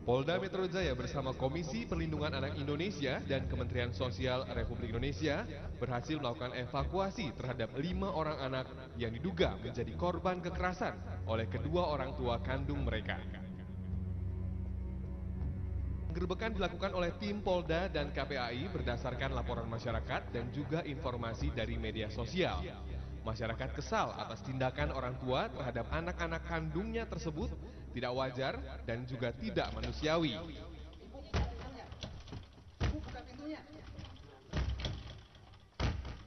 Polda Metro Jaya bersama Komisi Perlindungan Anak Indonesia dan Kementerian Sosial Republik Indonesia berhasil melakukan evakuasi terhadap 5 orang anak yang diduga menjadi korban kekerasan oleh kedua orang tua kandung mereka. Penggerbekan dilakukan oleh tim Polda dan KPAI berdasarkan laporan masyarakat dan juga informasi dari media sosial. Masyarakat kesal atas tindakan orang tua terhadap anak-anak kandungnya tersebut tidak wajar dan juga tidak manusiawi.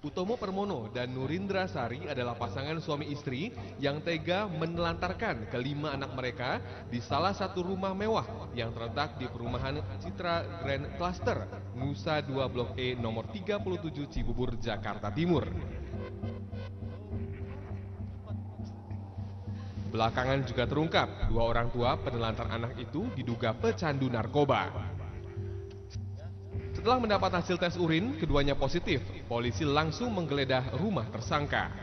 Utomo Permono dan Nurindra Sari adalah pasangan suami istri yang tega menelantarkan kelima anak mereka di salah satu rumah mewah yang terletak di perumahan Citra Grand Cluster, Nusa 2 Blok E nomor 37 Cibubur, Jakarta Timur. Belakangan juga terungkap, dua orang tua penelantar anak itu diduga pecandu narkoba. Setelah mendapat hasil tes urin, keduanya positif. Polisi langsung menggeledah rumah tersangka.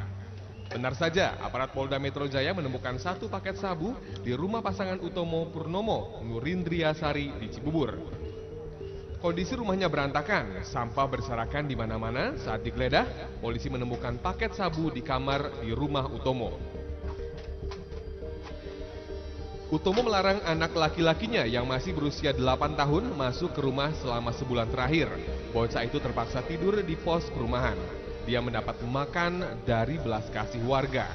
Benar saja, aparat Polda Metro Jaya menemukan 1 paket sabu di rumah pasangan Utomo Purnomo, Nurindria Sari di Cibubur. Kondisi rumahnya berantakan, sampah berserakan di mana-mana. Saat digeledah, polisi menemukan paket sabu di kamar di rumah Utomo. Utomo melarang anak laki-lakinya yang masih berusia 8 tahun masuk ke rumah selama sebulan terakhir. Bocah itu terpaksa tidur di pos perumahan. Dia mendapat makan dari belas kasih warga.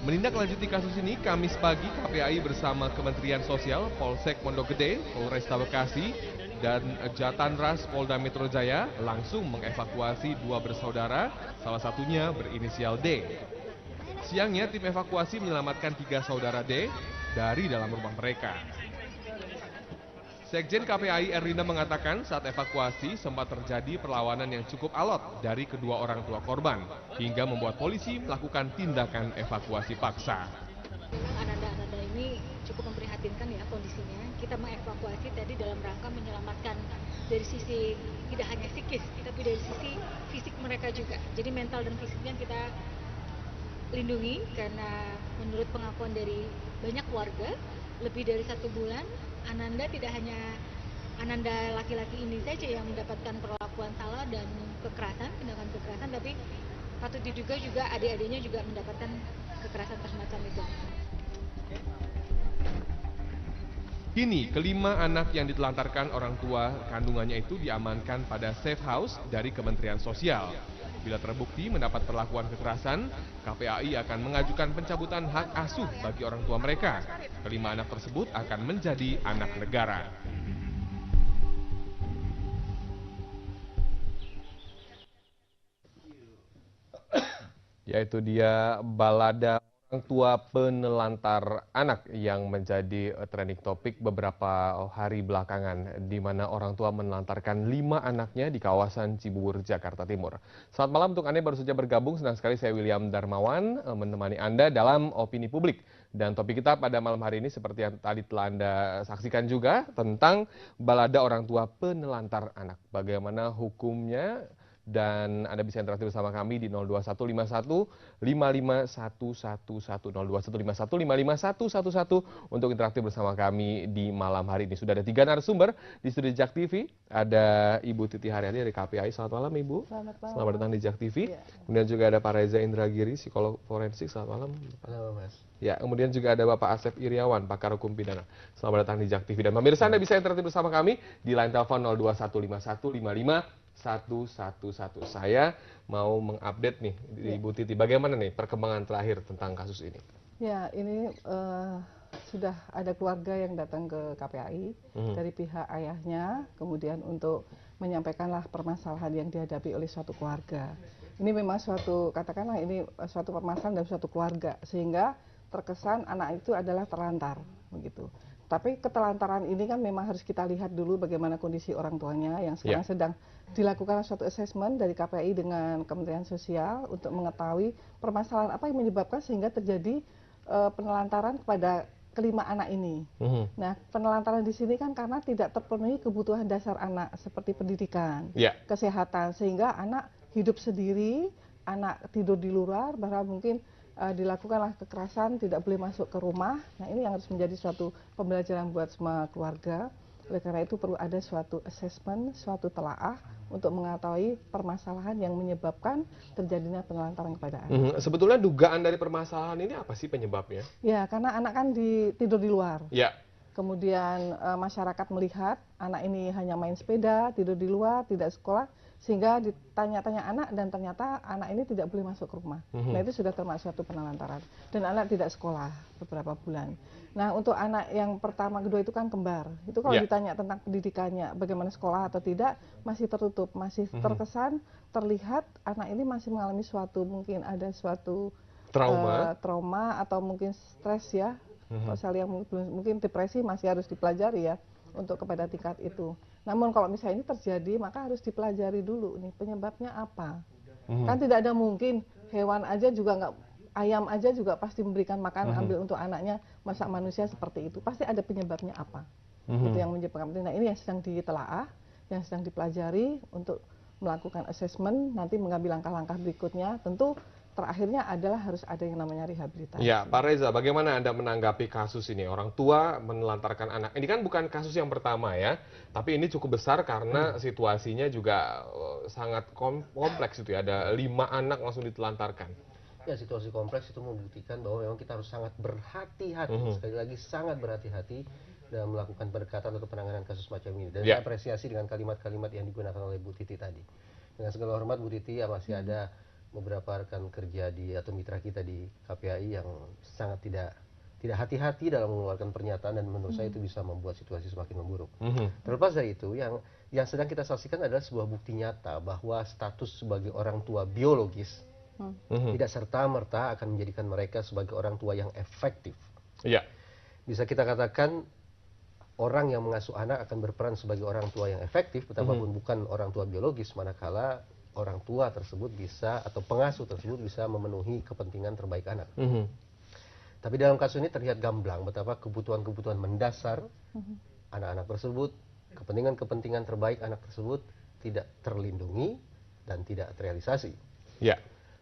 Menindaklanjuti kasus ini, Kamis pagi KPAI bersama Kementerian Sosial, Polsek Pondok Gede, Polresta Bekasi, dan Jatanras Polda Metro Jaya langsung mengevakuasi 2 bersaudara, salah satunya berinisial D. Siangnya tim evakuasi menyelamatkan 3 saudara D dari dalam rumah mereka. Sekjen KPAI Erlina mengatakan saat evakuasi sempat terjadi perlawanan yang cukup alot dari kedua orang tua korban hingga membuat polisi melakukan tindakan evakuasi paksa. Ananda ini cukup memprihatinkan ya kondisinya. Kita mengevakuasi tadi dalam rangka menyelamatkan dari sisi tidak hanya psikis tapi dari sisi fisik mereka juga. Jadi mental dan fisiknya kita lindungi karena menurut pengakuan dari banyak warga lebih dari 1 bulan Ananda tidak hanya Ananda laki-laki ini saja yang mendapatkan perlakuan salah dan tindakan kekerasan, tapi patut diduga juga adik-adiknya juga mendapatkan kekerasan semacam itu. Kini, kelima anak yang ditelantarkan orang tua kandungannya itu diamankan pada safe house dari Kementerian Sosial. Bila terbukti mendapat perlakuan kekerasan, KPAI akan mengajukan pencabutan hak asuh bagi orang tua mereka. Kelima anak tersebut akan menjadi anak negara. Yaitu dia balada orang tua penelantar anak yang menjadi trending topik beberapa hari belakangan, di mana orang tua menelantarkan 5 anaknya di kawasan Cibubur, Jakarta Timur. Selamat malam untuk Anda yang baru saja bergabung, senang sekali saya William Darmawan menemani Anda dalam Opini Publik. Dan topik kita pada malam hari ini seperti yang tadi telah Anda saksikan juga tentang balada orang tua penelantar anak. Bagaimana hukumnya? Dan Anda bisa interaktif bersama kami di 02151 55111 02151 55111 untuk interaktif bersama kami di malam hari ini. Sudah ada 3 narasumber di studio Jak TV. Ada Ibu Titi Haryani dari KPAI. Selamat malam Ibu. Selamat malam. Selamat datang di Jak TV. Ya. Kemudian juga ada Pak Reza Indragiri, psikolog forensik. Selamat malam. Halo Mas. Ya, kemudian juga ada Bapak Asep Iriawan, pakar hukum pidana. Selamat datang di Jak TV. Dan pemirsa Anda bisa interaktif bersama kami di line telepon 0215155 111. Saya mau mengupdate nih di Ibu Titi, bagaimana nih perkembangan terakhir tentang kasus ini? Ya, ini sudah ada keluarga yang datang ke KPAI dari pihak ayahnya, kemudian untuk menyampaikanlah permasalahan yang dihadapi oleh suatu keluarga. Ini memang suatu, katakanlah ini suatu permasalahan dalam suatu keluarga, sehingga terkesan anak itu adalah terlantar, begitu. Tapi ketelantaran ini kan memang harus kita lihat dulu bagaimana kondisi orang tuanya yang sekarang sedang dilakukan suatu assessment dari KPAI dengan Kementerian Sosial untuk mengetahui permasalahan apa yang menyebabkan sehingga terjadi penelantaran kepada kelima anak ini. Nah, penelantaran di sini kan karena tidak terpenuhi kebutuhan dasar anak seperti pendidikan, kesehatan, sehingga anak hidup sendiri, anak tidur di luar, bahkan mungkin dilakukanlah kekerasan, tidak boleh masuk ke rumah. Nah, ini yang harus menjadi suatu pembelajaran buat semua keluarga. Oleh karena itu perlu ada suatu assessment, suatu telaah untuk mengetahui permasalahan yang menyebabkan terjadinya penelantaran kepada anak. Sebetulnya dugaan dari permasalahan ini apa sih penyebabnya? Ya, karena anak kan tidur di luar. Ya. Kemudian masyarakat melihat anak ini hanya main sepeda, tidur di luar, tidak sekolah, sehingga ditanya-tanya anak dan ternyata anak ini tidak boleh masuk ke rumah. Nah, itu sudah termasuk suatu penelantaran. Dan anak tidak sekolah beberapa bulan. Nah, untuk anak yang pertama, kedua itu kan kembar. Itu kalau ditanya tentang pendidikannya, bagaimana sekolah atau tidak, masih tertutup, masih terkesan, terlihat anak ini masih mengalami suatu, mungkin ada suatu trauma atau mungkin stres ya. Kalau saya lihat mungkin depresi masih harus dipelajari ya untuk kepada tingkat itu. Namun kalau misalnya ini terjadi, maka harus dipelajari dulu nih penyebabnya apa. Kan tidak ada mungkin hewan aja juga nggak, ayam aja juga pasti memberikan makan ambil untuk anaknya, masa manusia seperti itu. Pasti ada penyebabnya apa. Itu yang menyebabkan. Nah, ini yang sedang ditelaah, yang sedang dipelajari untuk melakukan assessment, nanti mengambil langkah-langkah berikutnya. Tentu terakhirnya adalah harus ada yang namanya rehabilitasi. Ya, Pak Reza, bagaimana Anda menanggapi kasus ini? Orang tua menelantarkan anak. Ini kan bukan kasus yang pertama ya, tapi ini cukup besar karena situasinya juga sangat kompleks itu ya. Ada 5 anak langsung ditelantarkan. Ya, situasi kompleks itu membuktikan bahwa memang kita harus sangat berhati-hati, sekali lagi sangat berhati-hati dalam melakukan pendekatan atau penanganan kasus macam ini. Dan saya apresiasi dengan kalimat-kalimat yang digunakan oleh Bu Titi tadi. Dengan segala hormat Bu Titi, ya masih ada beberapa rekan kerja atau mitra kita di KPAI yang sangat tidak hati-hati dalam mengeluarkan pernyataan, dan menurut saya itu bisa membuat situasi semakin memburuk. Terlepas dari itu, yang sedang kita saksikan adalah sebuah bukti nyata bahwa status sebagai orang tua biologis tidak serta-merta akan menjadikan mereka sebagai orang tua yang efektif. Bisa kita katakan orang yang mengasuh anak akan berperan sebagai orang tua yang efektif, betapapun bukan orang tua biologis, manakala orang tua tersebut bisa, atau pengasuh tersebut bisa memenuhi kepentingan terbaik anak. Tapi dalam kasus ini terlihat gamblang betapa kebutuhan-kebutuhan mendasar anak-anak tersebut, kepentingan-kepentingan terbaik anak tersebut tidak terlindungi dan tidak terrealisasi.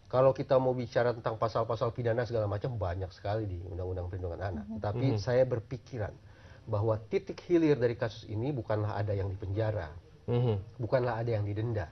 Kalau kita mau bicara tentang pasal-pasal pidana segala macam, banyak sekali di Undang-Undang Perlindungan Anak. Tetapi saya berpikiran bahwa titik hilir dari kasus ini bukanlah ada yang dipenjara, bukanlah ada yang didenda.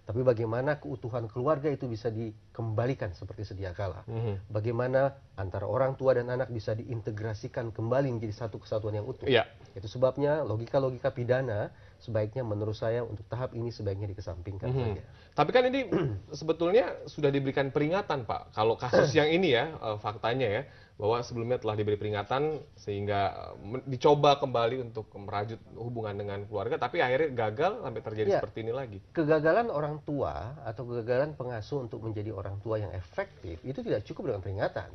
Tapi bagaimana keutuhan keluarga itu bisa dikembalikan seperti sedia kala. Bagaimana antara orang tua dan anak bisa diintegrasikan kembali menjadi satu kesatuan yang utuh. Itu sebabnya logika-logika pidana sebaiknya menurut saya untuk tahap ini sebaiknya dikesampingkan saja. Tapi kan ini sebetulnya sudah diberikan peringatan, Pak. Kalau kasus yang ini ya, faktanya ya, bahwa sebelumnya telah diberi peringatan sehingga dicoba kembali untuk merajut hubungan dengan keluarga, tapi akhirnya gagal sampai terjadi seperti ini lagi. Kegagalan orang tua atau kegagalan pengasuh untuk menjadi orang tua yang efektif itu tidak cukup dengan peringatan.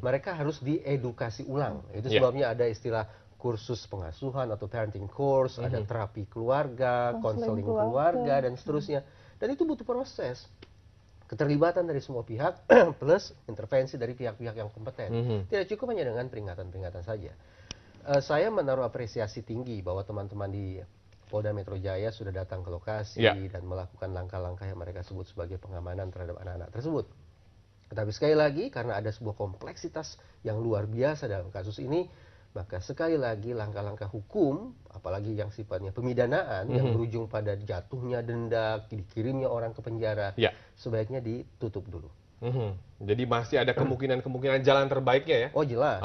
Mereka harus diedukasi ulang. Itu sebabnya ada istilah kursus pengasuhan atau parenting course, ada terapi keluarga, konseling keluarga, dan seterusnya. Dan itu butuh proses. Keterlibatan dari semua pihak plus intervensi dari pihak-pihak yang kompeten. Tidak cukup hanya dengan peringatan-peringatan saja. Saya menaruh apresiasi tinggi bahwa teman-teman di Polda Metro Jaya sudah datang ke lokasi dan melakukan langkah-langkah yang mereka sebut sebagai pengamanan terhadap anak-anak tersebut. Tetapi sekali lagi, karena ada sebuah kompleksitas yang luar biasa dalam kasus ini, maka sekali lagi langkah-langkah hukum, apalagi yang sifatnya pemidanaan, yang berujung pada jatuhnya denda, dikirimnya orang ke penjara, sebaiknya ditutup dulu. Jadi masih ada kemungkinan jalan terbaiknya ya? Oh jelas.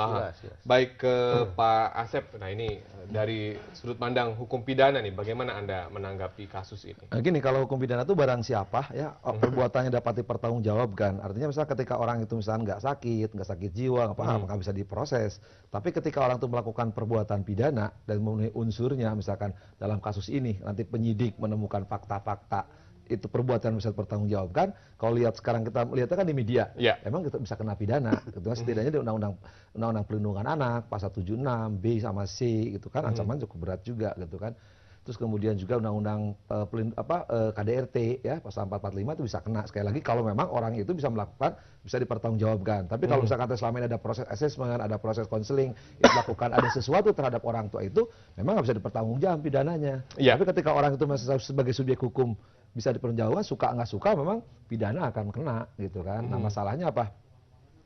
Baik ke Pak Asep, nah ini dari sudut pandang hukum pidana nih, bagaimana Anda menanggapi kasus ini? Gini, kalau hukum pidana itu barang siapa ya perbuatannya dapat dipertanggungjawabkan. Artinya misalnya ketika orang itu misalnya nggak sakit jiwa, maka bisa diproses. Tapi ketika orang itu melakukan perbuatan pidana dan memenuhi unsurnya, misalkan dalam kasus ini nanti penyidik menemukan fakta-fakta itu perbuatan bisa dipertanggungjawabkan. Kalau lihat sekarang kita lihatnya kan di media, emang kita bisa kena pidana. Gitu kan setidaknya di undang-undang Perlindungan Anak pasal 76 B sama C gitu kan ancaman cukup berat juga gitu kan. Terus kemudian juga undang-undang KDRT ya pasal 445 itu bisa kena. Sekali lagi kalau memang orang itu bisa melakukan, bisa dipertanggungjawabkan. Tapi kalau misalkan selama ini ada proses assessment, ada proses konseling yang dilakukan, ada sesuatu terhadap orang tua itu, memang nggak bisa dipertanggungjawabkan pidananya. Tapi ketika orang itu masih sebagai subjek hukum bisa dipertanggungjawabkan, suka nggak suka memang pidana akan kena gitu kan. Nah masalahnya apa?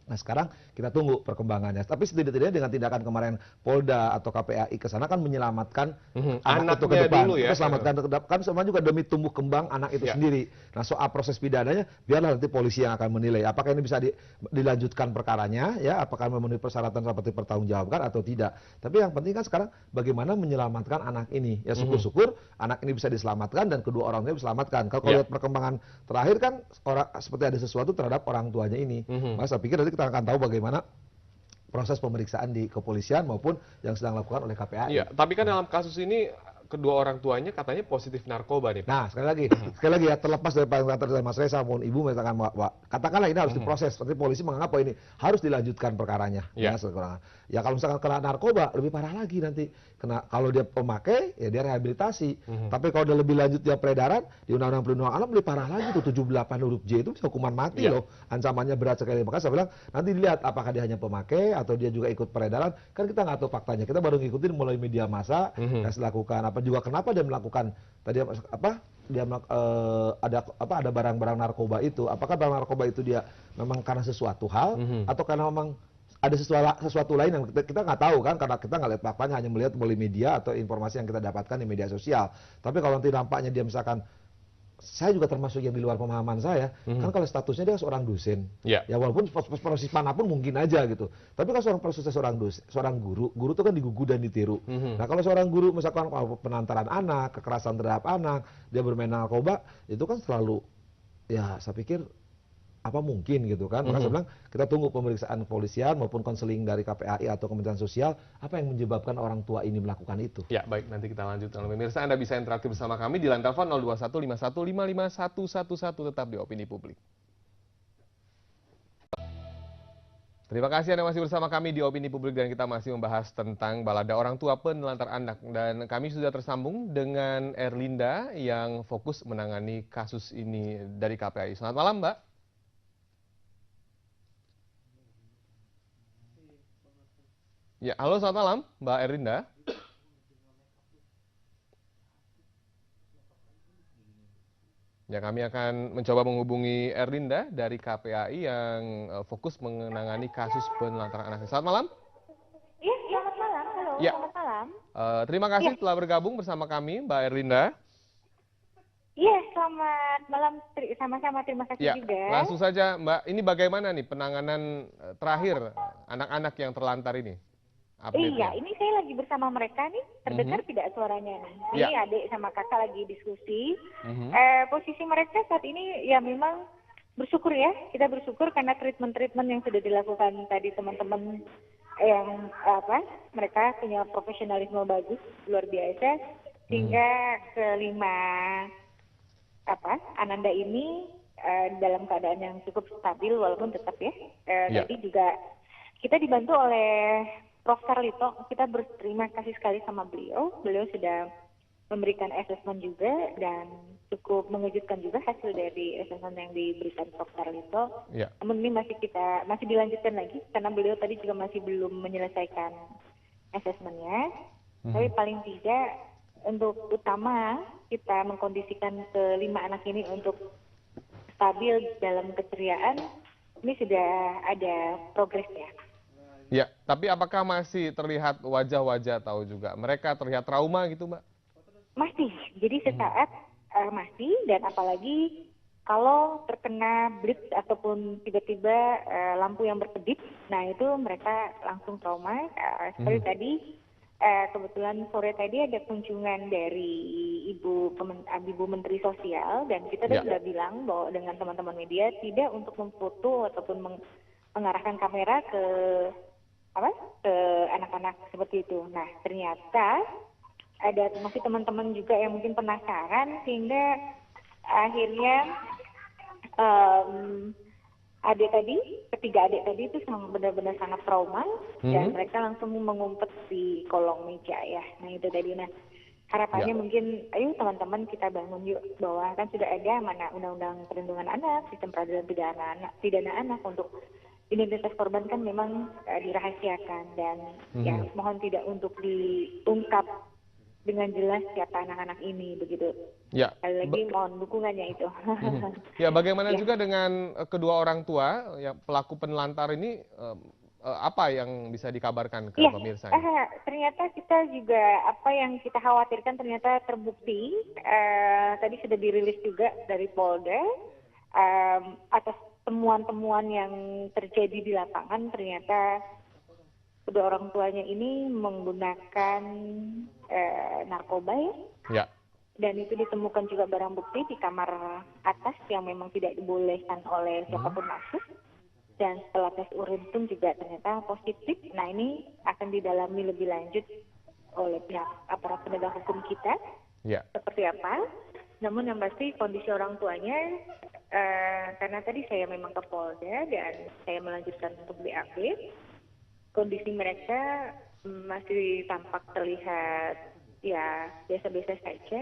Nah sekarang kita tunggu perkembangannya. Tapi setidaknya dengan tindakan kemarin Polda atau KPAI ke sana kan menyelamatkan anak itu ke depan. Dulu ya. Kita selamatkan ke depan, kan semua juga demi tumbuh kembang anak itu sendiri. Nah soal proses pidananya, biarlah nanti polisi yang akan menilai. Apakah ini bisa dilanjutkan perkaranya, ya? Apakah memenuhi persyaratan seperti pertanggungjawabkan atau tidak. Tapi yang penting kan sekarang bagaimana menyelamatkan anak ini. Ya syukur-syukur anak ini bisa diselamatkan dan kedua orangnya diselamatkan. Kalau lihat perkembangan terakhir kan seperti ada sesuatu terhadap orang tuanya ini. Mas saya pikir nanti kita akan tahu bagaimana proses pemeriksaan di kepolisian maupun yang sedang dilakukan oleh KPAI. Iya, tapi kan dalam kasus ini kedua orang tuanya katanya positif narkoba nih, Pak. Nah, sekali lagi ya, terlepas dari kata dari Mas Reza maupun Ibu mengatakan bahwa katakanlah ini harus diproses, seperti polisi menganggap bahwa ini harus dilanjutkan perkaranya. Ya kalau misalkan kena narkoba lebih parah lagi nanti. Kalau dia pemakai ya dia rehabilitasi. Tapi kalau dia lebih lanjut dia peredaran di Undang-Undang Perlindungan Anak lebih parah lagi tuh 78 huruf J itu bisa hukuman mati loh. Ancamannya berat sekali. Makanya saya bilang nanti dilihat apakah dia hanya pemakai atau dia juga ikut peredaran. Kan kita nggak tahu faktanya. Kita baru ngikutin mulai media massa yang dilakukan apa juga kenapa dia melakukan tadi ada barang-barang narkoba itu. Apakah barang narkoba itu dia memang karena sesuatu hal atau karena memang ada sesuatu lain yang kita nggak tahu kan karena kita nggak lihat faktanya, hanya melihat melalui media atau informasi yang kita dapatkan di media sosial. Tapi kalau nanti nampaknya dia misalkan, saya juga termasuk yang di luar pemahaman saya, kan kalau statusnya dia seorang dosen, ya walaupun proses manapun mungkin aja gitu. Tapi kalau seorang guru itu kan digugu dan ditiru. Nah kalau seorang guru misalkan penantaran anak, kekerasan terhadap anak, dia bermain narkoba, itu kan selalu, ya saya pikir apa mungkin gitu kan. Maka saya bilang kita tunggu pemeriksaan kepolisian maupun konseling dari KPAI atau Kementerian Sosial apa yang menyebabkan orang tua ini melakukan itu. Ya baik, nanti kita lanjutkan. Pemirsa, Anda bisa interaktif bersama kami di line telepon 02151555111 tetap di Opini Publik. Terima kasih Anda masih bersama kami di Opini Publik dan kita masih membahas tentang balada orang tua penelantar anak. Dan kami sudah tersambung dengan Erlinda yang fokus menangani kasus ini dari KPAI. Selamat malam Mbak. Ya, halo selamat malam Mbak Erlinda. Ya, kami akan mencoba menghubungi Erlinda dari KPAI yang fokus menangani kasus penelantaran anak. Selamat malam. Iya, selamat malam. Halo, ya. Selamat malam. Terima kasih telah bergabung bersama kami, Mbak Erlinda. Iya, selamat malam. Sama-sama, terima kasih juga. Langsung saja Mbak, ini bagaimana nih penanganan terakhir anak-anak yang terlantar ini? Iya, ini saya lagi bersama mereka nih, terdengar tidak suaranya nih. Ini adik sama kakak lagi diskusi. Posisi mereka saat ini ya memang bersyukur ya, kita bersyukur karena treatment-treatment yang sudah dilakukan tadi teman-teman yang mereka punya profesionalisme bagus, luar biasa. Sehingga kelima Ananda ini dalam keadaan yang cukup stabil walaupun tetap tadi juga kita dibantu oleh Prof. Carlito, kita berterima kasih sekali sama beliau. Beliau sudah memberikan assessment juga dan cukup mengejutkan juga hasil dari assessment yang diberikan Prof. Carlito. Namun ini masih dilanjutkan lagi karena beliau tadi juga masih belum menyelesaikan assessmentnya. Tapi paling tidak untuk utama kita mengkondisikan kelima anak ini untuk stabil dalam keceriaan. Ini sudah ada progresnya. Ya, tapi apakah masih terlihat wajah-wajah atau juga mereka terlihat trauma gitu, Mbak? Masih, jadi sesaat masih, dan apalagi kalau terkena blitz ataupun tiba-tiba lampu yang berkedip, nah itu mereka langsung trauma. Seperti tadi, kebetulan sore tadi ada kunjungan dari Ibu Menteri Sosial, dan kita sudah bilang bahwa dengan teman-teman media tidak untuk memfoto ataupun mengarahkan kamera ke anak-anak seperti itu. Nah, ternyata ada masih teman-teman juga yang mungkin penasaran sehingga akhirnya ketiga adik tadi itu benar-benar sangat trauma dan mereka langsung mengumpet di kolong meja ya. Nah, itu tadi. Nah, harapannya mungkin ayo teman-teman kita bangun yuk bahwa kan sudah ada Undang-Undang Perlindungan Anak, Sistem Peradilan Pidana Anak untuk identitas korban kan memang dirahasiakan dan ya mohon tidak untuk diungkap dengan jelas siapa anak-anak ini begitu. Ya. Sekali lagi mohon dukungannya itu. Ya, bagaimana Ya. juga dengan kedua orang tua yang pelaku penelantar ini, apa yang bisa dikabarkan ke Ya, pemirsa ini? ternyata kita juga apa yang kita khawatirkan ternyata terbukti. Tadi sudah dirilis juga dari Polda atas temuan-temuan yang terjadi di lapangan. Ternyata kedua orang tuanya ini menggunakan narkoba ya. Ya. Dan itu ditemukan juga barang bukti di kamar atas yang memang tidak dibolehkan oleh siapapun masuk. Dan setelah tes urin pun juga ternyata positif. Nah, ini akan didalami lebih lanjut oleh pihak aparat penegak hukum kita. Ya. Seperti apa. Namun yang pasti kondisi orang tuanya, karena tadi saya memang ke Polda dan saya melanjutkan untuk BAP, kondisi mereka masih tampak terlihat ya biasa-biasa saja,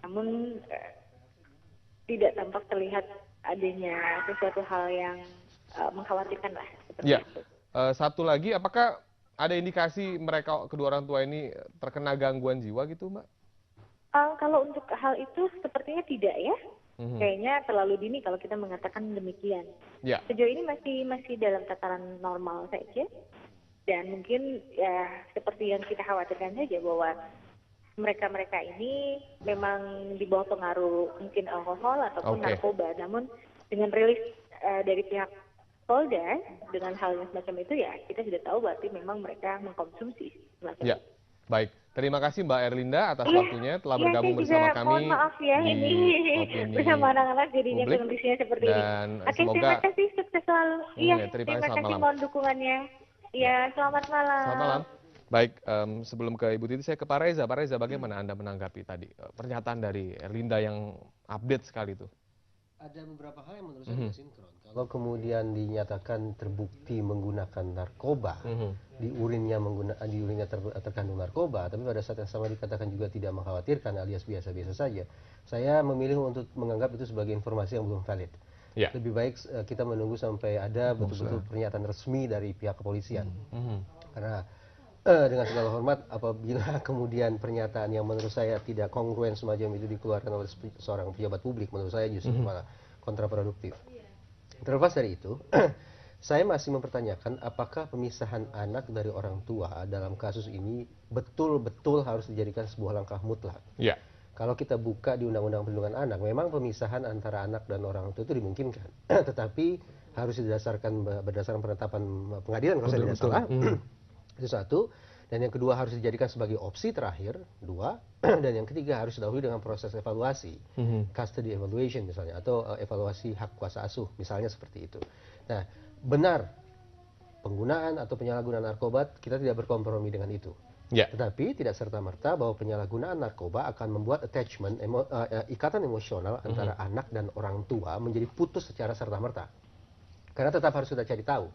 namun tidak tampak terlihat adanya sesuatu hal yang mengkhawatirkan lah. Ya. Satu lagi, apakah ada indikasi mereka kedua orang tua ini terkena gangguan jiwa gitu, Mbak? Kalau untuk hal itu sepertinya tidak ya. Kayaknya terlalu dini kalau kita mengatakan demikian. Ya. Sejauh ini masih dalam tataran normal saja. Dan mungkin ya seperti yang kita khawatirkan saja bahwa mereka ini memang di bawah pengaruh mungkin alkohol ataupun narkoba. Namun dengan rilis dari pihak Polda dengan hal yang semacam itu ya kita sudah tahu berarti memang mereka mengkonsumsi semacam Ya. itu. Baik, terima kasih Mbak Erlinda atas waktunya telah bergabung bersama kami. Mohon maaf ya di ini Opini bersama anak-anak jadinya Publik. kondisinya seperti Dan ini. Oke, semoga terima kasih, sukses selalu. Iya, terima terima kasih, selamat kasih, malam. mohon dukungannya. Iya, selamat malam. Selamat malam. Baik, sebelum ke Ibu Titi saya ke Pak Reza. Pak Reza, bagaimana Anda menanggapi tadi pernyataan dari Erlinda yang update sekali itu? Ada beberapa hal yang menurut saya tidak sinkron. Kalau kemudian dinyatakan terbukti menggunakan narkoba, di urinnya terkandung narkoba, tapi pada saat yang sama dikatakan juga tidak mengkhawatirkan alias biasa-biasa saja, saya memilih untuk menganggap itu sebagai informasi yang belum valid. Ya. Lebih baik kita menunggu sampai ada betul-betul pernyataan resmi dari pihak kepolisian. Karena dengan segala hormat, apabila kemudian pernyataan yang menurut saya tidak kongruen semacam itu dikeluarkan oleh seorang pejabat publik, menurut saya justru malah kontraproduktif. Terlepas dari itu, saya masih mempertanyakan apakah pemisahan anak dari orang tua dalam kasus ini betul-betul harus dijadikan sebuah langkah mutlak. Ya. Kalau kita buka di Undang-Undang Perlindungan Anak, memang pemisahan antara anak dan orang tua itu dimungkinkan. Tetapi harus berdasarkan penetapan pengadilan kalau saya tidak salah. Itu satu. Dan yang kedua harus dijadikan sebagai opsi terakhir, dua. Dan yang ketiga harus didahului dengan proses evaluasi, custody evaluation misalnya, atau evaluasi hak kuasa asuh, misalnya seperti itu. Nah, benar penggunaan atau penyalahgunaan narkoba kita tidak berkompromi dengan itu. Ya. Tetapi tidak serta-merta bahwa penyalahgunaan narkoba akan membuat attachment, ikatan emosional antara anak dan orang tua menjadi putus secara serta-merta. Karena tetap harus sudah cari tahu.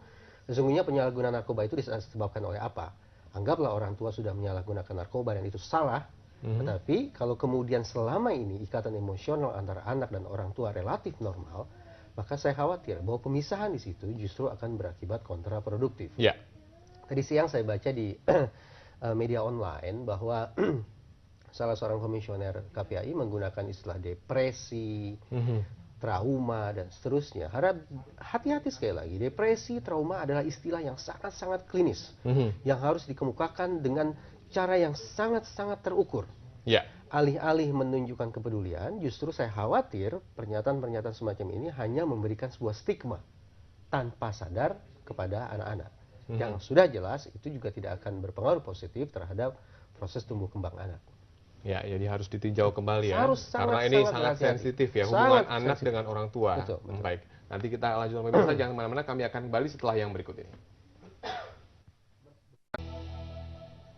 Sesungguhnya penyalahgunaan narkoba itu disebabkan oleh apa? Anggaplah orang tua sudah menyalahgunakan narkoba dan itu salah. Tetapi kalau kemudian selama ini ikatan emosional antara anak dan orang tua relatif normal, maka saya khawatir bahwa pemisahan di situ justru akan berakibat kontraproduktif. Ya. Tadi siang saya baca di media online bahwa salah seorang komisioner KPAI menggunakan istilah depresi, trauma, dan seterusnya. Harap hati-hati sekali lagi, depresi, trauma adalah istilah yang sangat-sangat klinis, yang harus dikemukakan dengan cara yang sangat-sangat terukur. Ya. Alih-alih menunjukkan kepedulian, justru saya khawatir pernyataan-pernyataan semacam ini hanya memberikan sebuah stigma tanpa sadar kepada anak-anak. Yang sudah jelas itu juga tidak akan berpengaruh positif terhadap proses tumbuh kembang anak. Ya, jadi harus ditinjau kembali ya. Harus Karena ini sangat sensitif ya, hubungan anak dengan orang tua. Betul. Baik, nanti kita lanjutkan pemirsa, jangan kemana-mana, kami akan kembali setelah yang berikut ini.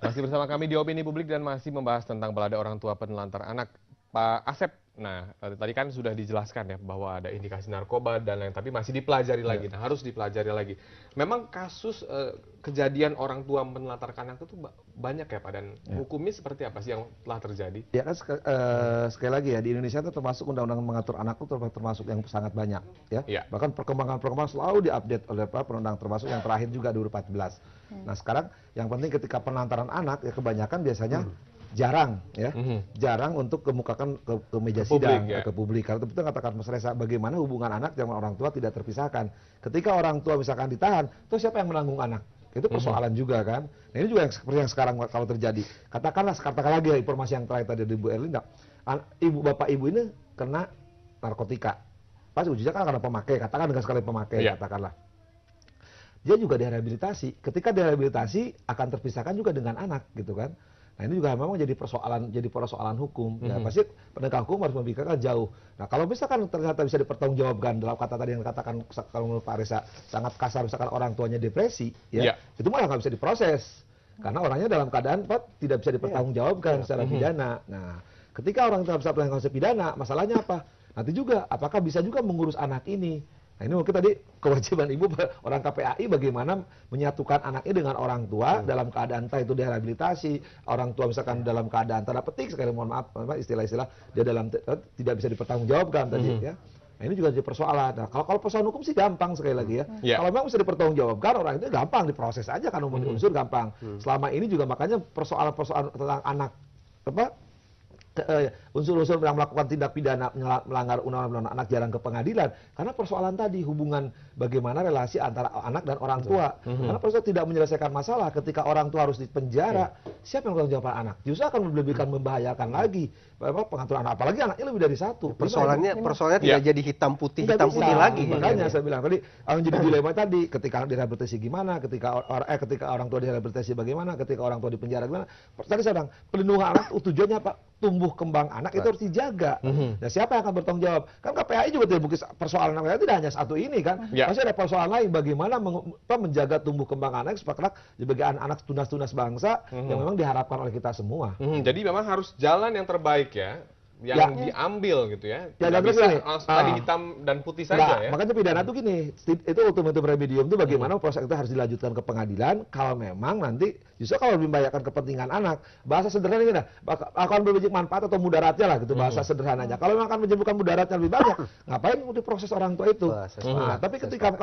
Masih bersama kami di Opini Publik dan masih membahas tentang balada orang tua penelantar anak. Pak Asep, nah tadi kan sudah dijelaskan ya bahwa ada indikasi narkoba dan lain, tapi masih dipelajari lagi. Nah, harus dipelajari lagi. Memang kasus kejadian orang tua menelantarkan anak itu banyak ya Pak, dan hukumnya seperti apa sih yang telah terjadi? Ya kan sekali lagi ya, di Indonesia itu termasuk undang-undang mengatur anak itu termasuk yang sangat banyak ya. Bahkan perkembangan-perkembangan selalu diupdate oleh perundang, termasuk yang terakhir juga 2014. Nah sekarang yang penting ketika penelantaran anak ya kebanyakan biasanya jarang ya, jarang untuk kemukakan ke meja sidang, ke publik. Karena itu katakan Mas Reza, bagaimana hubungan anak dengan orang tua tidak terpisahkan. Ketika orang tua misalkan ditahan, terus siapa yang menanggung anak? Itu persoalan juga kan. Nah ini juga yang seperti yang sekarang kalau terjadi. Katakan lagi ya, informasi yang terakhir tadi dari Bu Erlinda, bapak ibu ini kena narkotika. Pas ujinya kan karena pemakai, katakan dengan sekali pemakai, katakanlah. Dia juga direhabilitasi. Ketika direhabilitasi akan terpisahkan juga dengan anak gitu kan. Nah ini juga memang jadi persoalan hukum. Ya, pasti penegak hukum harus memikirkan jauh. Nah kalau misalkan ternyata bisa dipertanggungjawabkan dalam kata tadi yang dikatakan kalau menurut Pak Reza sangat kasar, misalkan orang tuanya depresi, itu malah nggak bisa diproses karena orangnya dalam keadaan tidak bisa dipertanggungjawabkan secara pidana. Nah ketika orang tidak bisa dipertanggungjawabkan secara pidana, masalahnya apa? Nanti juga apakah bisa juga mengurus anak ini? Nah ini mungkin tadi kewajiban ibu orang KPAI bagaimana menyatukan anaknya dengan orang tua dalam keadaan entah itu direhabilitasi, orang tua misalkan dalam keadaan tanda petik sekali mohon maaf istilah-istilah dia dalam tidak bisa dipertanggungjawabkan tadi ya. Nah ini juga jadi persoalan. Nah kalau persoalan hukum sih gampang sekali lagi ya. Kalau memang bisa dipertanggungjawabkan orang itu gampang diproses aja kan unsur gampang. Selama ini juga makanya persoalan tentang anak unsur-unsur yang melakukan tindak pidana melanggar undang-undang anak jarang ke pengadilan karena persoalan tadi hubungan bagaimana relasi antara anak dan orang tua. Karena persoalan tidak menyelesaikan masalah ketika orang tua harus dipenjara, siapa yang bertanggung jawab anak? Justru akan lebih membahayakan lagi pengaturan anak, apalagi anaknya lebih dari satu. Persoalannya tidak jadi hitam putih lagi. Makanya saya bilang tadi yang jadi dilema tadi ketika direhabilitasi gimana, ketika orang tua direhabilitasi bagaimana, ketika orang tua dipenjara gimana. Tadi saya bilang perlindungan anak tujuannya apa? Tumbuh kembang anak itu harus dijaga. Nah siapa yang akan bertanggung jawab? Kan KPAI juga tidak mungkin persoalan anak tidak hanya satu ini kan. Pasti ada persoalan lain bagaimana menjaga tumbuh kembang anak supaya sebagai anak tunas-tunas bangsa yang memang diharapkan oleh kita semua. Jadi memang harus jalan yang terbaik ya. Yang diambil gitu ya. Tidak bisa tadi hitam dan putih saja ya. Makanya pidana tuh gini, itu ultimatum remedium itu bagaimana proses itu harus dilanjutkan ke pengadilan kalau memang nanti justru kalau membahayakan kepentingan anak, bahasa sederhana gini, akan berwujud manfaat atau mudaratnya lah gitu bahasa sederhananya. Kalau memang akan menyebabkan mudaratnya lebih banyak, ngapain diproses orang tua itu? Nah, tapi ketika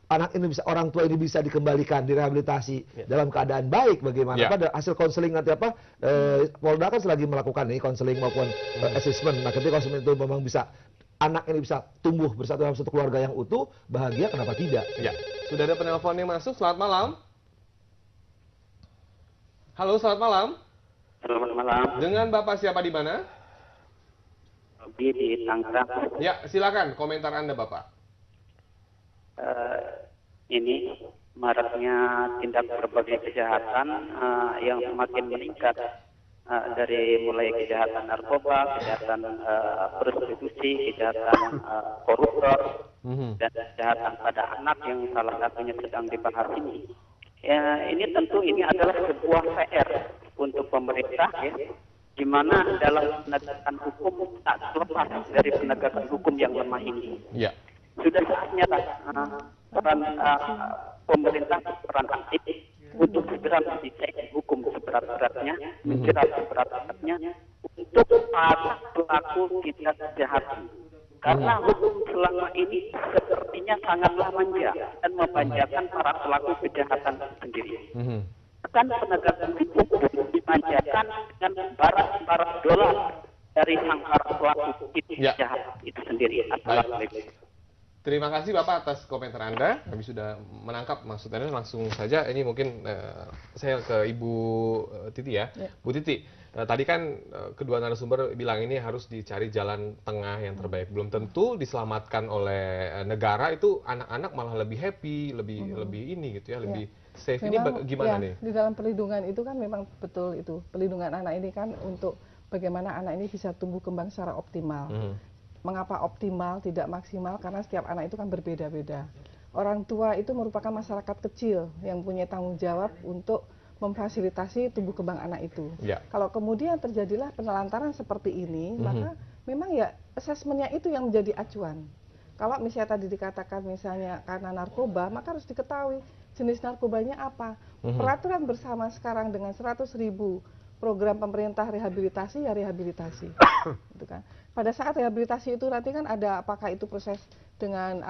anak ini bisa, orang tua ini bisa dikembalikan, direhabilitasi dalam keadaan baik, bagaimana? Pada hasil konseling nanti Polda kan selagi melakukan ini konseling maupun assessment. Nah, ketika konseling itu memang bisa anak ini bisa tumbuh bersatu dalam satu keluarga yang utuh, bahagia, kenapa tidak? Ya, sudah ada penelpon yang masuk. Selamat malam. Halo, selamat malam. Selamat malam. Dengan Bapak siapa di mana? Di Tangerang. Ya, silakan komentar Anda, Bapak. Ini maraknya tindak berbagai kejahatan yang semakin meningkat dari mulai kejahatan narkoba, kejahatan prostitusi, kejahatan koruptor, dan kejahatan pada anak yang salah satunya sedang dibahas ini. Ini tentu ini adalah sebuah PR untuk pemerintah ya, di mana dalam penegakan hukum tak terlepas dari penegakan hukum yang lemah ini. Ya. Sudah saatnya peran pemerintah peran aktif untuk segera mendisek hukum seberat-beratnya, menjerat seberat-beratnya untuk para pelaku tindak kejahatan. Karena hukum selama ini sepertinya sangatlah manja dan memanjakan para pelaku kejahatan sendiri. Kan penegakan hukum dimanjakan dengan barat-barat dolar dari sang para pelaku kejahatan itu sendiri. Assalamualaikum. Terima kasih Bapak atas komentar Anda. Kami sudah menangkap maksud Anda. Langsung saja ini mungkin saya ke Ibu Titi ya. Bu Titi, tadi kan kedua narasumber bilang ini harus dicari jalan tengah yang terbaik. Belum tentu diselamatkan oleh negara, itu anak-anak malah lebih happy, lebih ini gitu ya, lebih safe. Memang, ini gimana nih? Di dalam perlindungan itu kan memang betul itu. Perlindungan anak ini kan untuk bagaimana anak ini bisa tumbuh kembang secara optimal. Mengapa optimal, tidak maksimal? Karena setiap anak itu kan berbeda-beda. Orang tua itu merupakan masyarakat kecil yang punya tanggung jawab untuk memfasilitasi tumbuh kembang anak itu. Kalau kemudian terjadilah penelantaran seperti ini, maka memang ya asesmennya itu yang menjadi acuan. Kalau misalnya tadi dikatakan misalnya karena narkoba, maka harus diketahui jenis narkobanya apa. Peraturan bersama sekarang dengan 100.000 program pemerintah rehabilitasi, ya rehabilitasi. Gitu kan. Pada saat rehabilitasi itu nanti kan ada apakah itu proses dengan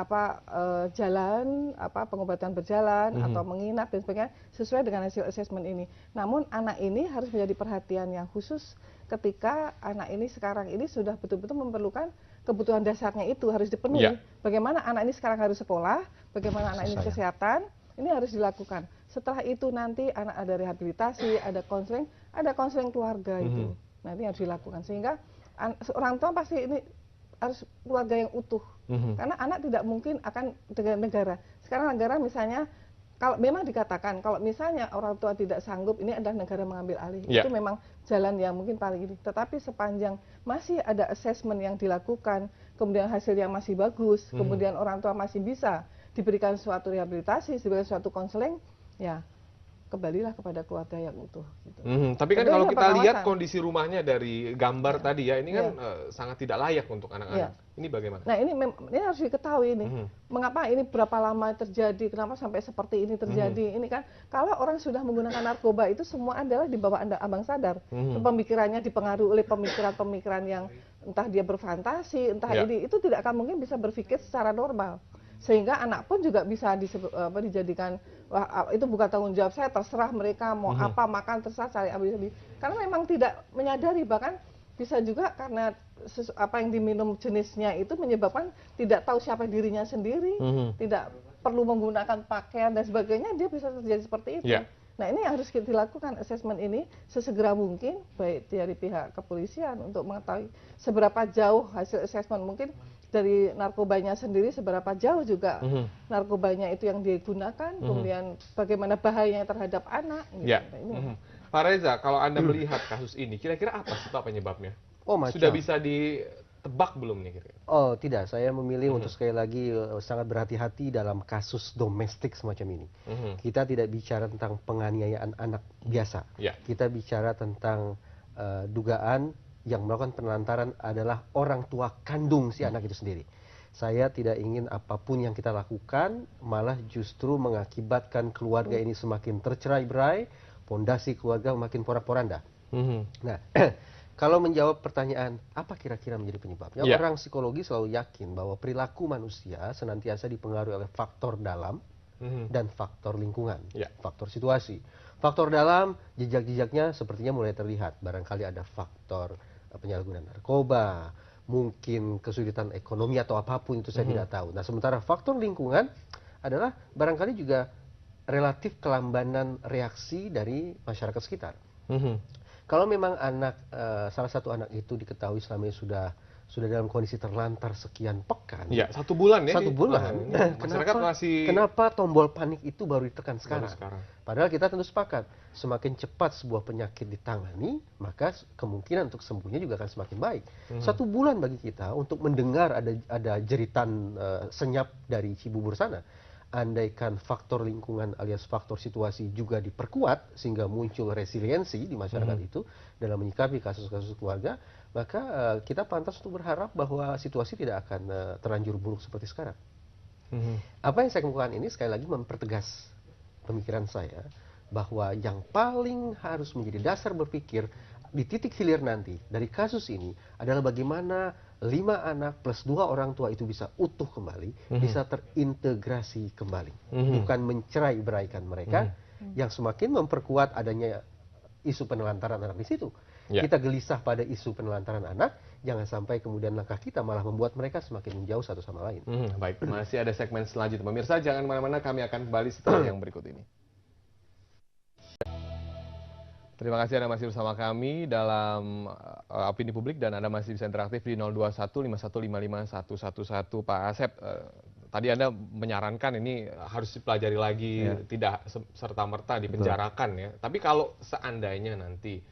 jalan pengobatan berjalan atau menginap dan sebagainya sesuai dengan hasil asesmen ini. Namun anak ini harus menjadi perhatian yang khusus ketika anak ini sekarang ini sudah betul-betul memerlukan kebutuhan dasarnya itu harus dipenuhi. Bagaimana anak ini sekarang harus sekolah, bagaimana anak ini kesehatan, ini harus dilakukan. Setelah itu nanti anak ada rehabilitasi, ada konseling keluarga itu. Nah, ini harus dilakukan sehingga orang tua pasti ini harus keluarga yang utuh. Karena anak tidak mungkin akan dengan negara. Sekarang negara misalnya kalau memang dikatakan kalau misalnya orang tua tidak sanggup, ini adalah negara mengambil alih. Itu memang jalan yang mungkin paling ini. Tetapi sepanjang masih ada assessment yang dilakukan, kemudian hasil yang masih bagus, kemudian orang tua masih bisa diberikan suatu rehabilitasi, diberikan suatu konseling, ya kembalilah kepada keluarga yang utuh. Gitu. Tapi kan kalau kita lihat kondisi rumahnya dari gambar tadi ya, ini kan sangat tidak layak untuk anak-anak. Ini bagaimana? Nah ini harus diketahui ini. Mengapa ini berapa lama terjadi, kenapa sampai seperti ini terjadi. Ini kan kalau orang sudah menggunakan narkoba itu semua adalah di bawah abang sadar. Pemikirannya dipengaruhi oleh pemikiran-pemikiran yang entah dia berfantasi, entah ini, itu tidak akan mungkin bisa berpikir secara normal. Sehingga anak pun juga bisa dijadikan, wah itu bukan tanggung jawab saya, terserah mereka mau apa makan, terserah cari ambil. Karena memang tidak menyadari, bahkan bisa juga karena apa yang diminum jenisnya itu menyebabkan tidak tahu siapa dirinya sendiri, tidak perlu menggunakan pakaian dan sebagainya, dia bisa terjadi seperti itu. Nah ini harus dilakukan asesmen ini sesegera mungkin, baik dari pihak kepolisian untuk mengetahui seberapa jauh hasil asesmen, mungkin dari narkobanya sendiri seberapa jauh juga narkobanya itu yang digunakan, kemudian bagaimana bahayanya terhadap anak. Gitu. Pak Reza, kalau Anda melihat kasus ini, kira-kira apa sih Pak penyebabnya? Sudah bisa ditebak belum nih kira-kira? Oh tidak, saya memilih untuk sekali lagi sangat berhati-hati dalam kasus domestik semacam ini. Kita tidak bicara tentang penganiayaan anak biasa. Kita bicara tentang dugaan yang melakukan penelantaran adalah orang tua kandung si anak itu sendiri. Saya tidak ingin apapun yang kita lakukan malah justru mengakibatkan keluarga ini semakin tercerai-berai, pondasi keluarga makin porak-poranda. Nah, kalau menjawab pertanyaan apa kira-kira menjadi penyebabnya, orang psikologi selalu yakin bahwa perilaku manusia senantiasa dipengaruhi oleh faktor dalam dan faktor lingkungan, faktor situasi. Faktor dalam, jejak-jejaknya sepertinya mulai terlihat. Barangkali ada faktor penyalahgunaan narkoba, mungkin kesulitan ekonomi atau apapun itu saya tidak tahu. Nah, sementara faktor lingkungan adalah barangkali juga relatif kelambanan reaksi dari masyarakat sekitar. Kalau memang salah satu anak itu diketahui selama ini sudah dalam kondisi terlantar sekian pekan. 1 bulan ya. 1 bulan. Kenapa tombol panik itu baru ditekan sekarang? Padahal kita tentu sepakat, semakin cepat sebuah penyakit ditangani, maka kemungkinan untuk sembuhnya juga akan semakin baik. 1 bulan bagi kita untuk mendengar ada jeritan senyap dari Cibubur sana. Andaikan faktor lingkungan alias faktor situasi juga diperkuat sehingga muncul resiliensi di masyarakat itu dalam menyikapi kasus-kasus keluarga, maka kita pantas untuk berharap bahwa situasi tidak akan terlanjur buruk seperti sekarang. Apa yang saya kemukakan ini sekali lagi mempertegas pemikiran saya bahwa yang paling harus menjadi dasar berpikir di titik hilir nanti dari kasus ini adalah bagaimana 5 anak plus 2 orang tua itu bisa utuh kembali, bisa terintegrasi kembali, bukan mencerai-beraikan mereka yang semakin memperkuat adanya isu penelantaran anak di situ. Kita gelisah pada isu penelantaran anak, jangan sampai kemudian langkah kita malah membuat mereka semakin menjauh satu sama lain. Baik, masih ada segmen selanjutnya. Pemirsa, jangan kemana-mana, kami akan kembali setelah yang berikut ini. Terima kasih Anda masih bersama kami dalam Opini Publik dan Anda masih bisa interaktif di 02151555111. Pak Asep, tadi Anda menyarankan ini harus dipelajari lagi, tidak serta-merta dipenjarakan ya. Tapi kalau seandainya nanti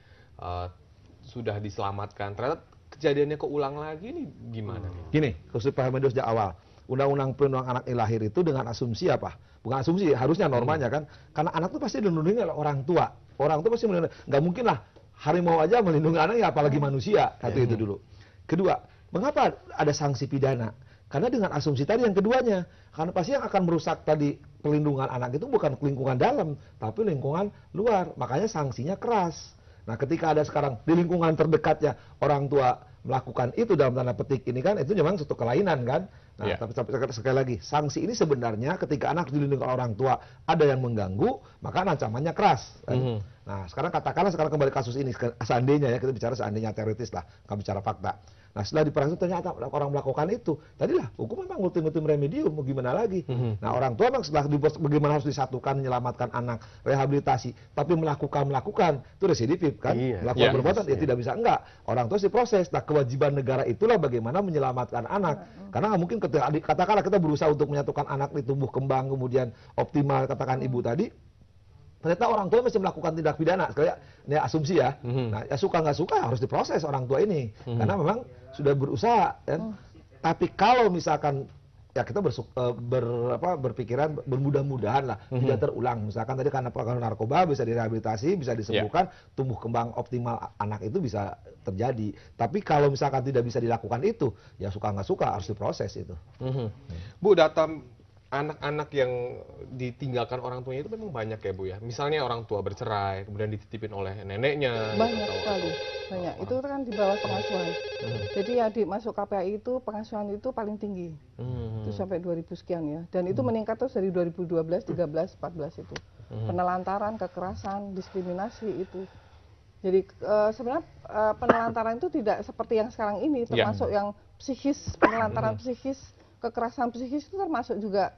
sudah diselamatkan, ternyata kejadiannya keulang lagi, ini gimana? Gini, harus dipahami dulu sejak awal. Undang-undang Perlindungan Anak yang lahir itu dengan asumsi apa? Bukan asumsi, harusnya normanya kan. Karena anak itu pasti dilindungi oleh orang tua. Orang tua pasti melindungi. Nggak mungkin lah harimau aja melindungi anak, ya apalagi manusia. Itu dulu. Kedua, mengapa ada sanksi pidana? Karena dengan asumsi tadi yang keduanya. Karena pasti yang akan merusak tadi pelindungan anak itu bukan lingkungan dalam, tapi lingkungan luar. Makanya sanksinya keras. Nah, ketika ada sekarang di lingkungan terdekatnya orang tua melakukan itu dalam tanda petik ini kan itu memang satu kelainan kan. Nah, tapi sekali lagi, sanksi ini sebenarnya ketika anak dilindungi oleh orang tua ada yang mengganggu, maka ancamannya keras. Kan? Nah, sekarang katakanlah kembali kasus ini, seandainya ya, kita bicara seandainya teoritis lah, nggak bicara fakta. Nah, setelah diperiksa ternyata orang melakukan itu, tadilah hukum memang ultimum remedium, mau gimana lagi. Nah, orang tua memang setelah bagaimana harus disatukan, menyelamatkan anak, rehabilitasi, tapi melakukan, itu residivif kan, melakukan perbuatan, ya tidak bisa, enggak. Orang tua diproses, nah kewajiban negara itulah bagaimana menyelamatkan anak. Karena nggak mungkin katakanlah kita berusaha untuk menyatukan anak di tumbuh kembang, kemudian optimal, katakan ibu tadi, ternyata orang tua masih melakukan tindak pidana, kayak ini asumsi ya. Nah, ya suka nggak suka harus diproses orang tua ini, karena memang sudah berusaha. Kan? Tapi kalau misalkan ya kita berpikiran bermudah-mudahan lah tidak terulang. Misalkan tadi karena pengaruh narkoba bisa direhabilitasi, bisa disembuhkan, tumbuh kembang optimal anak itu bisa terjadi. Tapi kalau misalkan tidak bisa dilakukan itu, ya suka nggak suka harus diproses itu. Bu, data anak-anak yang ditinggalkan orang tuanya itu memang banyak ya Bu ya. Misalnya orang tua bercerai, kemudian dititipin oleh neneknya. Banyak sekali, banyak. Itu kan di bawah pengasuhan. Jadi ya masuk KPAI itu pengasuhan itu paling tinggi. Itu sampai 2000 sekian ya. Dan itu meningkat terus dari 2012, 13, 14 itu. Penelantaran, kekerasan, diskriminasi itu. Jadi sebenarnya penelantaran itu tidak seperti yang sekarang ini, termasuk yang psikis, penelantaran psikis, kekerasan psikis itu termasuk juga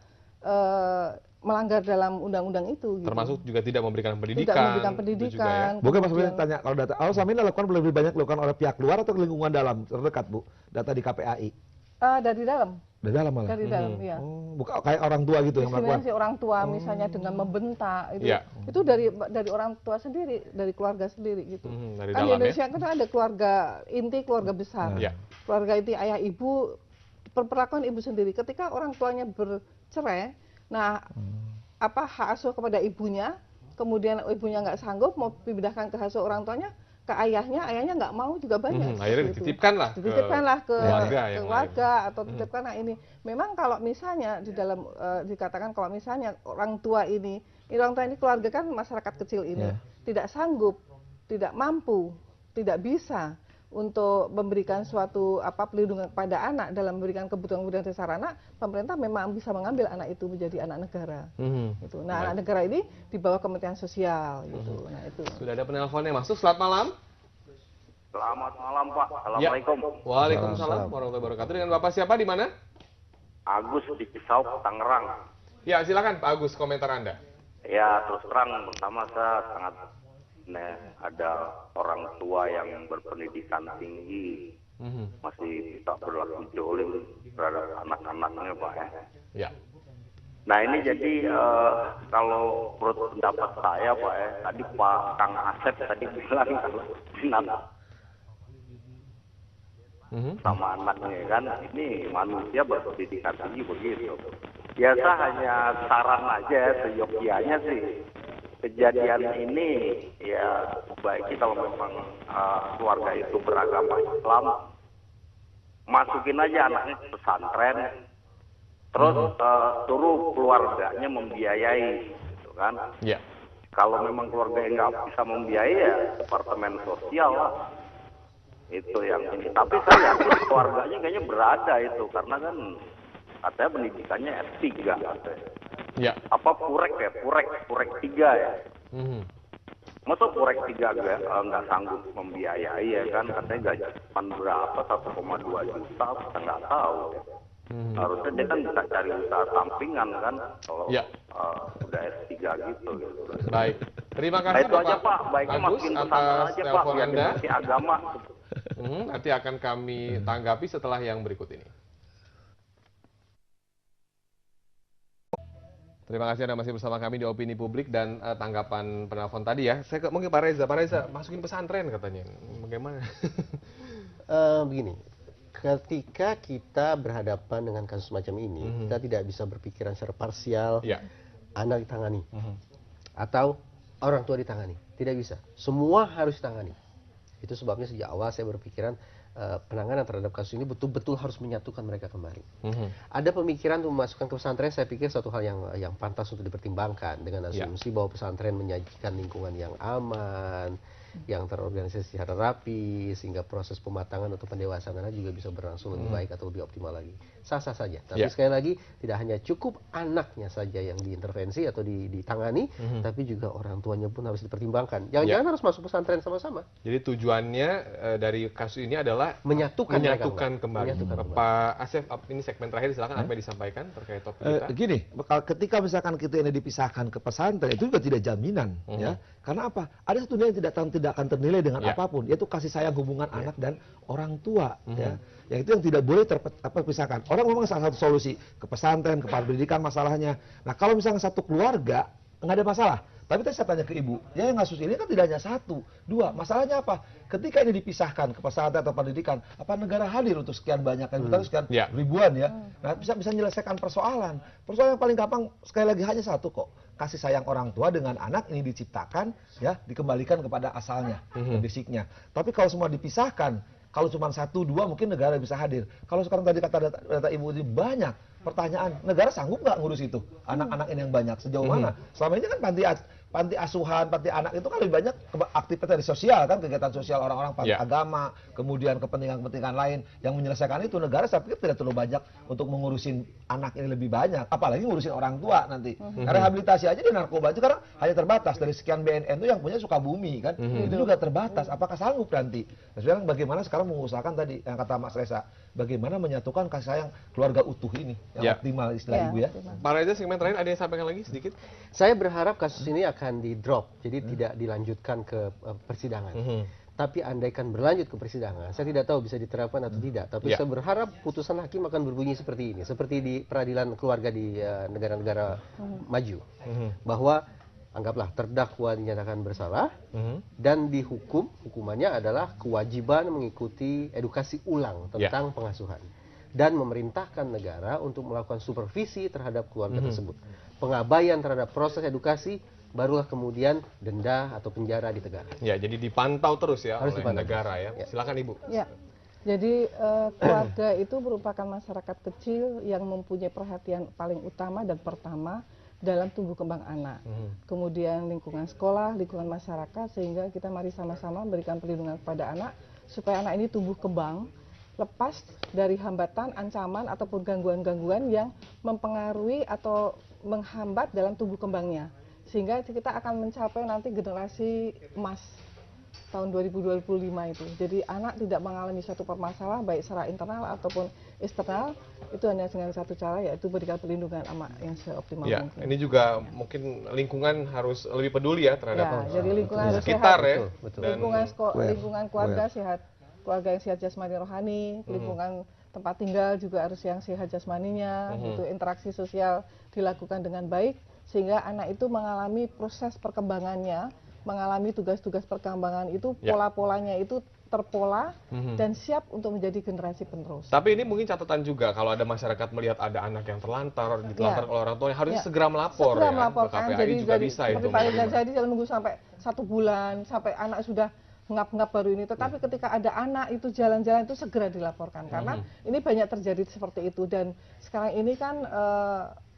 melanggar dalam undang-undang itu. Gitu. Termasuk juga tidak memberikan pendidikan. Tidak memberikan pendidikan. Ya. Bukan Mas William tanya kalau data, selama ini dilakukan lebih banyak dilakukan oleh pihak luar atau lingkungan dalam terdekat Bu? Data di KPAI? Dari dalam. Dari dalam malah? Dari dalam, iya. Bukan kayak orang tua gitu yang melakukan? Diskriminasi orang tua misalnya dengan membentak itu dari orang tua sendiri, dari keluarga sendiri gitu. Dari kan dalam, di Indonesia kan ada keluarga inti, keluarga besar. Keluarga inti ayah ibu, perlakuan ibu sendiri. Ketika orang tuanya bercerai, nah hak asuh kepada ibunya, kemudian ibunya nggak sanggup mau dipindahkan ke asuh orang tuanya, ke ayahnya nggak mau juga banyak. Akhirnya dititipkanlah ke keluarga atau titipkanlah ini. Memang kalau misalnya di dalam dikatakan kalau misalnya orang tua ini keluarga kan masyarakat kecil ini tidak sanggup, tidak mampu, tidak bisa untuk memberikan suatu pelindungan kepada anak dalam memberikan kebutuhan dasar anak, pemerintah memang bisa mengambil anak itu menjadi anak negara. Gitu. Nah, anak negara ini di bawah Kementerian Sosial. Gitu. Nah, itu. Sudah ada penelponnya masuk. Selamat malam. Selamat malam Pak. Assalamualaikum. Waalaikumsalam warahmatullahi wabarakatuh. Dengan Bapak siapa di mana? Agus di Pisau, Tangerang. Ya, silakan Pak Agus komentar Anda. Ya, terus terang pertama saya sangat ada orang tua yang berpendidikan tinggi masih bisa berlaku jolim terhadap anak-anaknya Pak ya. Nah ini jadi kalau menurut pendapat saya Pak tadi Pak Kang Asep tadi bilang kalau sinat sama anaknya kan ini manusia berpendidikan tinggi begitu. Biasa hanya saran aja seyogyanya sih. Kejadian ini ya baiknya kalau memang keluarga itu beragama Islam, masukin aja anaknya ke pesantren, terus suruh keluarganya membiayai, gitu kan? Kalau memang keluarga yang nggak bisa membiayai ya departemen sosial lah, itu yang ini. Tapi saya yakin keluarganya kayaknya berada itu karena kan katanya pendidikannya S3 katanya. Purek 3 ya. Masa purek 3 nggak sanggup membiayai ya kan, katanya gaji cuma berapa 1,2 juta kita nggak tahu. Harusnya dia kan bisa cari usaha sampingan kan kalau udah S3 gitu. Baik, terima kasih itu aja Pak, baiknya masukin pesantren aja Pak biar dimasuki agama. Nanti akan kami tanggapi setelah yang berikut ini. Terima kasih Anda masih bersama kami di Opini Publik dan tanggapan penelpon tadi ya. Saya mungkin Pak Reza masukin pesantren katanya. Bagaimana? Begini, ketika kita berhadapan dengan kasus macam ini, kita tidak bisa berpikiran secara parsial, anak ditangani atau orang tua ditangani. Tidak bisa. Semua harus ditangani. Itu sebabnya sejak awal saya berpikiran penanganan terhadap kasus ini betul-betul harus menyatukan mereka kembali. Ada pemikiran untuk memasukkan ke pesantren, saya pikir suatu hal yang pantas untuk dipertimbangkan dengan asumsi bahwa pesantren menyajikan lingkungan yang aman, yang terorganisasi secara rapi, sehingga proses pematangan atau pendewasaan anak juga bisa berlangsung lebih baik atau lebih optimal lagi. Sah-sah saja. Tapi sekali lagi, tidak hanya cukup anaknya saja yang diintervensi atau ditangani, tapi juga orang tuanya pun harus dipertimbangkan. Jangan-jangan harus masuk pesantren sama-sama. Jadi tujuannya dari kasus ini adalah menyatukan kembali. Pak Asef, ini segmen terakhir, silakan apa yang disampaikan terkait topik kita. Gini, ketika misalkan kita ini dipisahkan ke pesantren, itu juga tidak jaminan, ya. Karena apa? Ada satu nilai yang tidak akan ternilai dengan apapun, yaitu kasih sayang hubungan anak dan orang tua, ya. Yang itu yang tidak boleh terpisahkan. Orang memang salah satu solusi ke pesantren, ke pendidikan masalahnya. Nah, kalau misalnya satu keluarga nggak ada masalah. Tapi tadi saya tanya ke ibu, ya yang kasus ini kan tidak hanya satu, dua. Masalahnya apa? Ketika ini dipisahkan ke pesantren atau pendidikan, apa negara hadir untuk sekian banyak, sekian ribuan ya? Nah, bisa menyelesaikan persoalan. Persoalan yang paling gampang sekali lagi hanya satu kok. Kasih sayang orang tua dengan anak ini diciptakan, ya, dikembalikan kepada asalnya, basicnya. Tapi kalau semua dipisahkan, kalau cuma satu dua mungkin negara bisa hadir. Kalau sekarang tadi kata data ibu ini banyak. Pertanyaan, negara sanggup nggak ngurus itu? Anak-anak ini yang banyak, sejauh mana? Selama ini kan panti asuhan, panti anak itu kan lebih banyak aktivitas dari sosial kan, kegiatan sosial orang-orang, panti agama, kemudian kepentingan-kepentingan lain yang menyelesaikan itu. Negara saya pikir tidak terlalu banyak untuk mengurusin anak ini lebih banyak, apalagi ngurusin orang tua nanti. Karena rehabilitasi aja di narkoba itu sekarang hanya terbatas dari sekian BNN itu yang punya Sukabumi kan, itu juga terbatas. Apakah sanggup nanti? Nah, sekarang bagaimana sekarang mengusahakan tadi yang kata Mas Reza, bagaimana menyatukan kasih sayang keluarga utuh ini yang optimal istilah ibu ya. Pak Reza, segmen terakhir ada yang sampaikan lagi sedikit? Saya berharap kasus ini akan di drop, jadi tidak dilanjutkan ke persidangan. Tapi andaikan berlanjut ke persidangan, saya tidak tahu bisa diterapkan atau tidak. Tapi saya berharap putusan hakim akan berbunyi seperti ini, seperti di peradilan keluarga di negara-negara maju, bahwa anggaplah terdakwa dinyatakan bersalah dan dihukum, hukumannya adalah kewajiban mengikuti edukasi ulang tentang pengasuhan dan memerintahkan negara untuk melakukan supervisi terhadap keluarga tersebut. Pengabaian terhadap proses edukasi, barulah kemudian denda atau penjara ditegakkan. Ya, jadi dipantau terus ya oleh negara ya. Silakan Ibu. Ya, jadi keluarga itu merupakan masyarakat kecil yang mempunyai perhatian paling utama dan pertama dalam tumbuh kembang anak. Kemudian lingkungan sekolah, lingkungan masyarakat, sehingga kita mari sama-sama memberikan perlindungan kepada anak supaya anak ini tumbuh kembang lepas dari hambatan, ancaman ataupun gangguan-gangguan yang mempengaruhi atau menghambat dalam tumbuh kembangnya. Sehingga kita akan mencapai nanti generasi emas tahun 2025 itu. Jadi anak tidak mengalami suatu permasalahan baik secara internal ataupun eksternal, itu hanya dengan satu cara, yaitu berikan perlindungan anak yang seoptimal mungkin. Ini juga mungkin lingkungan harus lebih peduli ya terhadap jadi lingkungan harus sekitar sehat, ya. Lingkungan keluarga sehat, keluarga yang sehat jasmani rohani, lingkungan tempat tinggal juga harus yang sehat jasmaninya, itu interaksi sosial dilakukan dengan baik, sehingga anak itu mengalami proses perkembangannya, mengalami tugas-tugas perkembangan itu, pola-polanya itu terpola dan siap untuk menjadi generasi penerus. Tapi ini mungkin catatan juga kalau ada masyarakat melihat ada anak yang terlantar, ditelantar oleh orang tuanya, harusnya segera melapor segera ya. melaporkan. Ke KPAI juga bisa itu. Jadi jangan nunggu sampai 1 bulan, sampai anak sudah ngap-ngap baru ini. Tetapi ketika ada anak itu jalan-jalan itu segera dilaporkan. Karena ini banyak terjadi seperti itu. Dan sekarang ini kan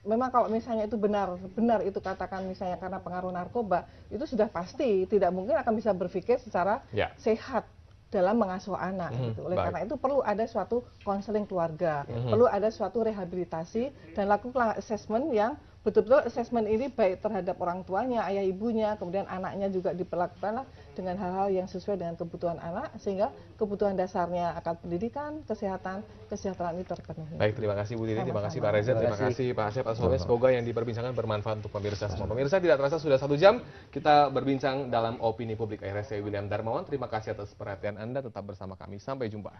memang kalau misalnya itu benar itu katakan misalnya karena pengaruh narkoba, itu sudah pasti tidak mungkin akan bisa berpikir secara sehat dalam mengasuh anak gitu. Oleh karena itu perlu ada suatu konseling keluarga, perlu ada suatu rehabilitasi dan lakukan assessment yang betul-betul assessment ini baik terhadap orang tuanya, ayah ibunya, kemudian anaknya juga diperlakukan dengan hal-hal yang sesuai dengan kebutuhan anak, sehingga kebutuhan dasarnya akan pendidikan, kesehatan, kesejahteraan itu terpenuhi. Baik, terima kasih Bu Titi, terima kasih Pak Reza, terima kasih Pak Asep atas waktunya. Semoga yang diperbincangkan bermanfaat untuk pemirsa semua. Pemirsa, tidak terasa sudah 1 jam kita berbincang dalam Opini Publik. Saya William Darmawan, terima kasih atas perhatian Anda, tetap bersama kami, sampai jumpa.